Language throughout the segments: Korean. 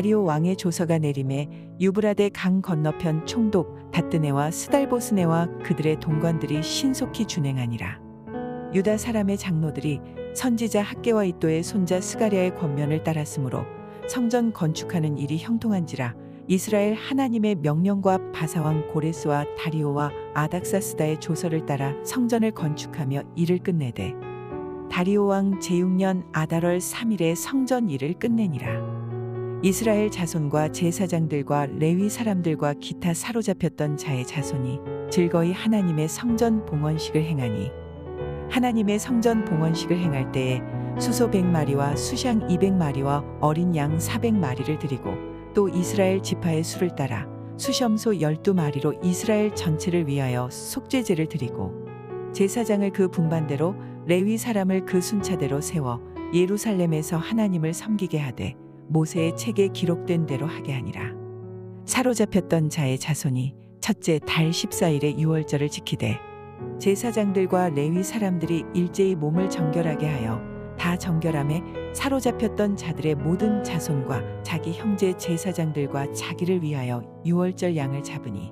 다리오 왕의 조서가 내림에 유브라데 강 건너편 총독 다뜨네와 스달보스네와 그들의 동관들이 신속히 준행하니라. 유다 사람의 장로들이 선지자 학개와 이또의 손자 스가랴의 권면을 따랐으므로 성전 건축하는 일이 형통한지라. 이스라엘 하나님의 명령과 바사왕 고레스와 다리오와 아닥사스다의 조서를 따라 성전을 건축하며 일을 끝내되 다리오 왕 제6년 아달월 3일에 성전 일을 끝내니라. 이스라엘 자손과 제사장들과 레위 사람들과 기타 사로잡혔던 자의 자손이 즐거이 하나님의 성전 봉헌식을 행하니 하나님의 성전 봉헌식을 행할 때에 수소 100마리와 수샹 200마리와 어린 양 400마리를 드리고 또 이스라엘 지파의 수를 따라 수염소 12마리로 이스라엘 전체를 위하여 속죄제를 드리고 제사장을 그 분반대로 레위 사람을 그 순차대로 세워 예루살렘에서 하나님을 섬기게 하되 모세의 책에 기록된 대로 하게 하니라. 사로잡혔던 자의 자손이 첫째 달 14일에 유월절을 지키되 제사장들과 레위 사람들이 일제히 몸을 정결하게 하여 다 정결함에 사로잡혔던 자들의 모든 자손과 자기 형제 제사장들과 자기를 위하여 유월절 양을 잡으니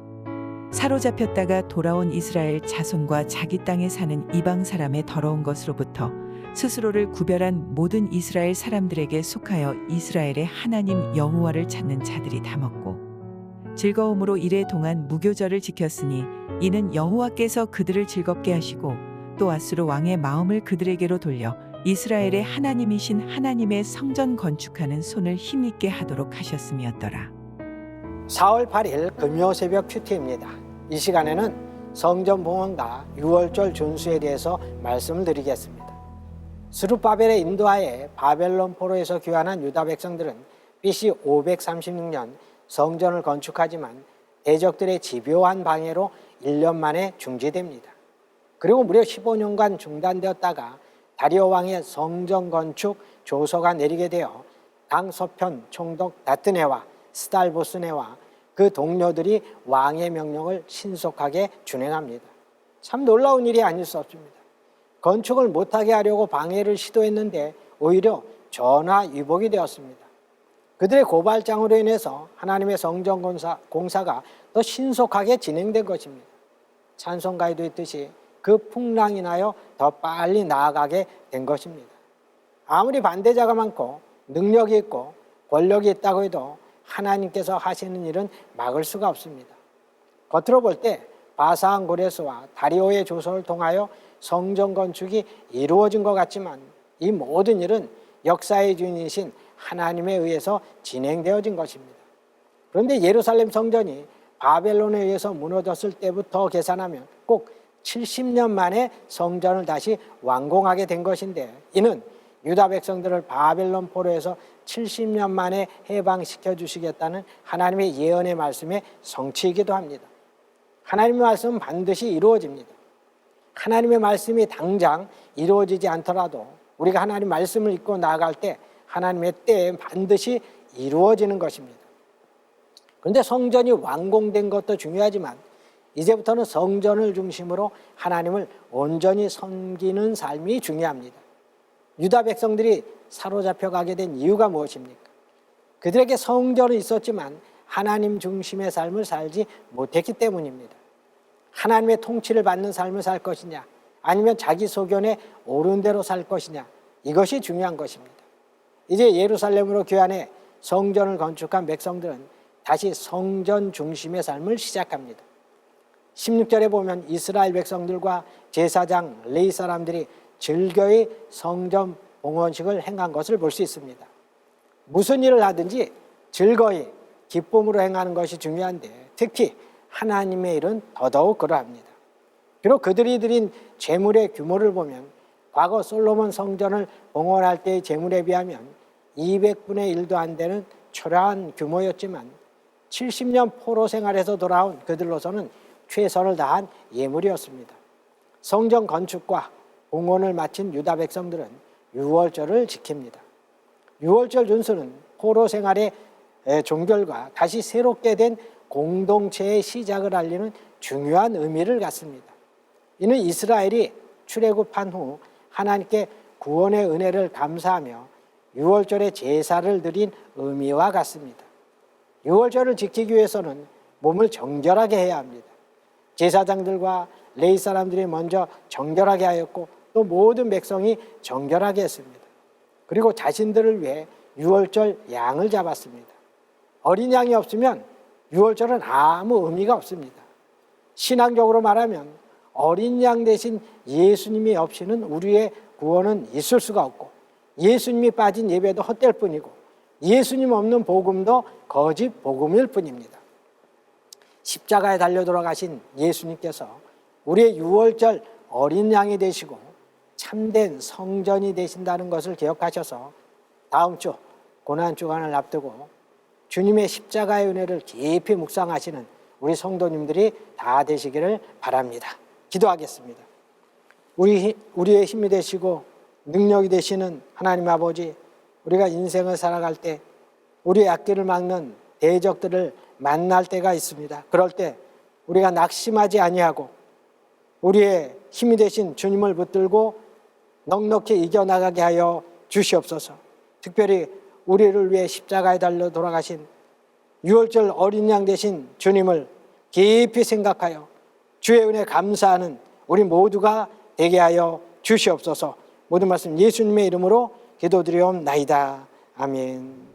사로잡혔다가 돌아온 이스라엘 자손과 자기 땅에 사는 이방 사람의 더러운 것으로부터 스스로를 구별한 모든 이스라엘 사람들에게 속하여 이스라엘의 하나님 여호와를 찾는 자들이 다 먹고 즐거움으로 이래 동안 무교절을 지켰으니 이는 여호와께서 그들을 즐겁게 하시고 또 아수르 왕의 마음을 그들에게로 돌려 이스라엘의 하나님이신 하나님의 성전 건축하는 손을 힘있게 하도록 하셨음이었더라. 4월 8일 금요 새벽 큐티입니다. 이 시간에는 성전 봉헌과 유월절 준수에 대해서 말씀을 드리겠습니다. 스룹바벨의 인도하에 바벨론 포로에서 귀환한 유다 백성들은 BC 536년 성전을 건축하지만 대적들의 집요한 방해로 1년 만에 중지됩니다. 그리고 무려 15년간 중단되었다가 다리오 왕의 성전 건축 조서가 내리게 되어 강서편 총독 다뜨네와 스달보스네와 그 동료들이 왕의 명령을 신속하게 준행합니다. 참 놀라운 일이 아닐 수 없습니다. 건축을 못하게 하려고 방해를 시도했는데 오히려 전화위복이 되었습니다. 그들의 고발장으로 인해서 하나님의 성전 공사가 더 신속하게 진행된 것입니다. 찬송가에도 있듯이 그 풍랑이 인하여 더 빨리 나아가게 된 것입니다. 아무리 반대자가 많고 능력이 있고 권력이 있다고 해도 하나님께서 하시는 일은 막을 수가 없습니다. 겉으로 볼 때 바사왕 고레스와 다리오의 조서를 통하여 성전 건축이 이루어진 것 같지만 이 모든 일은 역사의 주인이신 하나님에 의해서 진행되어진 것입니다. 그런데 예루살렘 성전이 바벨론에 의해서 무너졌을 때부터 계산하면 꼭 70년 만에 성전을 다시 완공하게 된 것인데 이는 유다 백성들을 바벨론 포로에서 70년 만에 해방시켜 주시겠다는 하나님의 예언의 말씀의 성취이기도 합니다. 하나님의 말씀은 반드시 이루어집니다. 하나님의 말씀이 당장 이루어지지 않더라도 우리가 하나님 말씀을 읽고 나아갈 때 하나님의 때에 반드시 이루어지는 것입니다. 그런데 성전이 완공된 것도 중요하지만 이제부터는 성전을 중심으로 하나님을 온전히 섬기는 삶이 중요합니다. 유다 백성들이 사로잡혀 가게 된 이유가 무엇입니까? 그들에게 성전은 있었지만 하나님 중심의 삶을 살지 못했기 때문입니다. 하나님의 통치를 받는 삶을 살 것이냐 아니면 자기 소견에 옳은 대로 살 것이냐 이것이 중요한 것입니다. 이제 예루살렘으로 귀환해 성전을 건축한 백성들은 다시 성전 중심의 삶을 시작합니다. 16절에 보면 이스라엘 백성들과 제사장 레위 사람들이 즐거이 성전 봉헌식을 행한 것을 볼 수 있습니다. 무슨 일을 하든지 즐거이 기쁨으로 행하는 것이 중요한데 특히 하나님의 일은 더더욱 그러합니다. 비록 그들이 드린 제물의 규모를 보면 과거 솔로몬 성전을 봉헌할 때의 제물에 비하면 200분의 1도 안 되는 초라한 규모였지만 70년 포로 생활에서 돌아온 그들로서는 최선을 다한 예물이었습니다. 성전 건축과 봉헌을 마친 유다 백성들은 유월절을 지킵니다. 유월절 준수는 포로 생활의 종결과 다시 새롭게 된 공동체의 시작을 알리는 중요한 의미를 갖습니다. 이는 이스라엘이 출애굽한 후 하나님께 구원의 은혜를 감사하며 유월절에 제사를 드린 의미와 같습니다. 유월절을 지키기 위해서는 몸을 정결하게 해야 합니다. 제사장들과 레위 사람들이 먼저 정결하게 하였고 또 모든 백성이 정결하게 했습니다. 그리고 자신들을 위해 유월절 양을 잡았습니다. 어린 양이 없으면 유월절은 아무 의미가 없습니다. 신앙적으로 말하면 어린 양 대신 예수님이 없이는 우리의 구원은 있을 수가 없고 예수님이 빠진 예배도 헛될 뿐이고 예수님 없는 복음도 거짓 복음일 뿐입니다. 십자가에 달려 돌아가신 예수님께서 우리의 유월절 어린 양이 되시고 참된 성전이 되신다는 것을 기억하셔서 다음 주 고난주간을 앞두고 주님의 십자가의 은혜를 깊이 묵상하시는 우리 성도님들이 다 되시기를 바랍니다. 기도하겠습니다. 우리의 힘이 되시고 능력이 되시는 하나님 아버지, 우리가 인생을 살아갈 때 우리의 앞길을 막는 대적들을 만날 때가 있습니다. 그럴 때 우리가 낙심하지 아니하고 우리의 힘이 되신 주님을 붙들고 넉넉히 이겨나가게 하여 주시옵소서. 특별히 우리를 위해 십자가에 달려 돌아가신 유월절 어린 양 되신 주님을 깊이 생각하여 주의 은혜 감사하는 우리 모두가 되게 하여 주시옵소서. 모든 말씀 예수님의 이름으로 기도드리옵나이다. 아멘.